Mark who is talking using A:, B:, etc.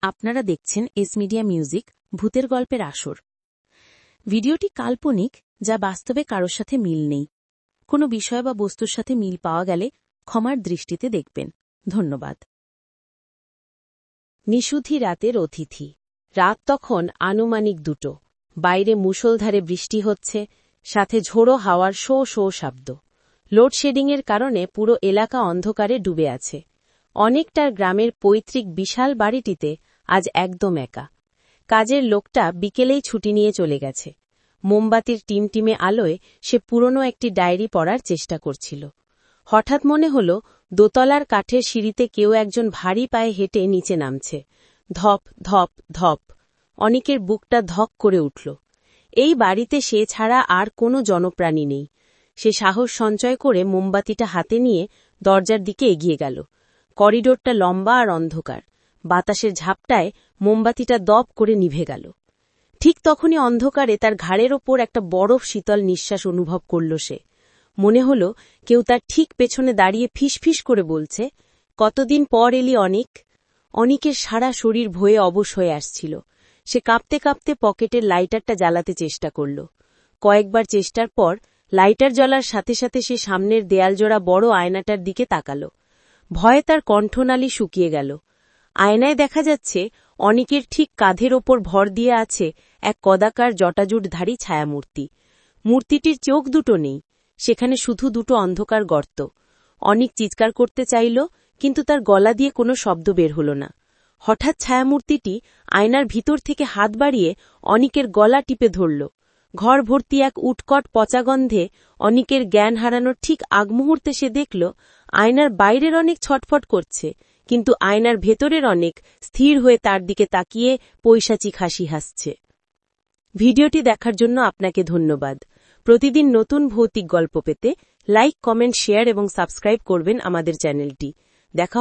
A: আপনারা দেখছেন S media music ভূতের গল্পের আসর। ভিডিওটি কাল্পনিক, যা বাস্তবে কারোর সাথে মিল নেই। কোনো বিষয় বা বস্তুর সাথে মিল পাওয়া গেলে ক্ষমার দৃষ্টিতে দেখবেন। ধন্যবাদ।
B: নিশুথি রাতের অতিথি। রাত তখন আনুমানিক 2টো। বাইরে মুষলধারে বৃষ্টি হচ্ছে, সাথে ঝোড়ো হাওয়ার শো শো শব্দ। লোডশেডিংয়ের কারণে পুরো এলাকা অন্ধকারে ডুবে আছে। অনেকটার গ্রামের পৈতৃক বিশাল বাড়িটিতে আজ একদম একা। কাজের লোকটা বিকেলেই ছুটি নিয়ে চলে গেছে। মোমবাতির টিমটিমে আলোয় সে পুরনো একটি ডায়েরি পড়ার চেষ্টা করছিল। হঠাৎ মনে হল দোতলার কাঠের সিঁড়িতে কেউ একজন ভারী পায়ে হেঁটে নিচে নামছে। ধপ ধপ ধপ। অনিকের বুকটা ধক করে উঠল। এই বাড়িতে সে ছাড়া আর কোনো জনপ্রাণী নেই। সে সাহস সঞ্চয় করে মোমবাতিটা হাতে নিয়ে দরজার দিকে এগিয়ে গেল। করিডোরটা লম্বা আর অন্ধকার। বাতাসের ঝাপটায় মোমবাতিটা দপ করে নিভে গেল। ঠিক তখনই অন্ধকারে তার ঘাড়ের ওপর একটা বরফ শীতল নিঃশ্বাস অনুভব করল সে। মনে হল কেউ তার ঠিক পেছনে দাঁড়িয়ে ফিসফিস করে বলছে, কতদিন পর এলি অনিক। অনিকের সারা শরীর ভয়ে অবশ হয়ে আসছিল। সে কাঁপতে কাঁপতে পকেটের লাইটারটা জ্বালাতে চেষ্টা করল। কয়েকবার চেষ্টার পর লাইটার জ্বলার সাথে সাথে সে সামনের দেয়ালজোড়া বড় আয়নাটার দিকে তাকাল। ভয়ে তার কণ্ঠনালী শুকিয়ে গেল। আয়নায় দেখা যাচ্ছে অনিকের ঠিক কাঁধের ওপর ভর দিয়ে আছে এক কদাকার জটাজুটধারী ছায়ামূর্তি। মূর্তিটির চোখ দুটো নেই, সেখানে শুধু দুটো অন্ধকার গর্ত। অনিক চিৎকার করতে চাইল, কিন্তু তার গলা দিয়ে কোনো শব্দ বের হল না। হঠাৎ ছায়ামূর্তিটি আয়নার ভিতর থেকে হাত বাড়িয়ে অনিকের গলা টিপে ধরল। ঘর ভর্তি এক উৎকট পচা গন্ধে অনিকের জ্ঞান হারানোর ঠিক আগ মুহূর্তে সে দেখল আয়নার বাইরের অনেক ছটফট করছে, কিন্তু আয়নার ভেতরের অনেক স্থির হয়ে তার দিকে তাকিয়ে পৈশাচিক হাসি হাসছে। ভিডিওটি দেখার জন্য আপনাকে ধন্যবাদ। প্রতিদিন নতুন ভৌতিক গল্প পেতে লাইক, কমেন্ট, শেয়ার এবং সাবস্ক্রাইব করবেন আমাদের চ্যানেলটি। দেখা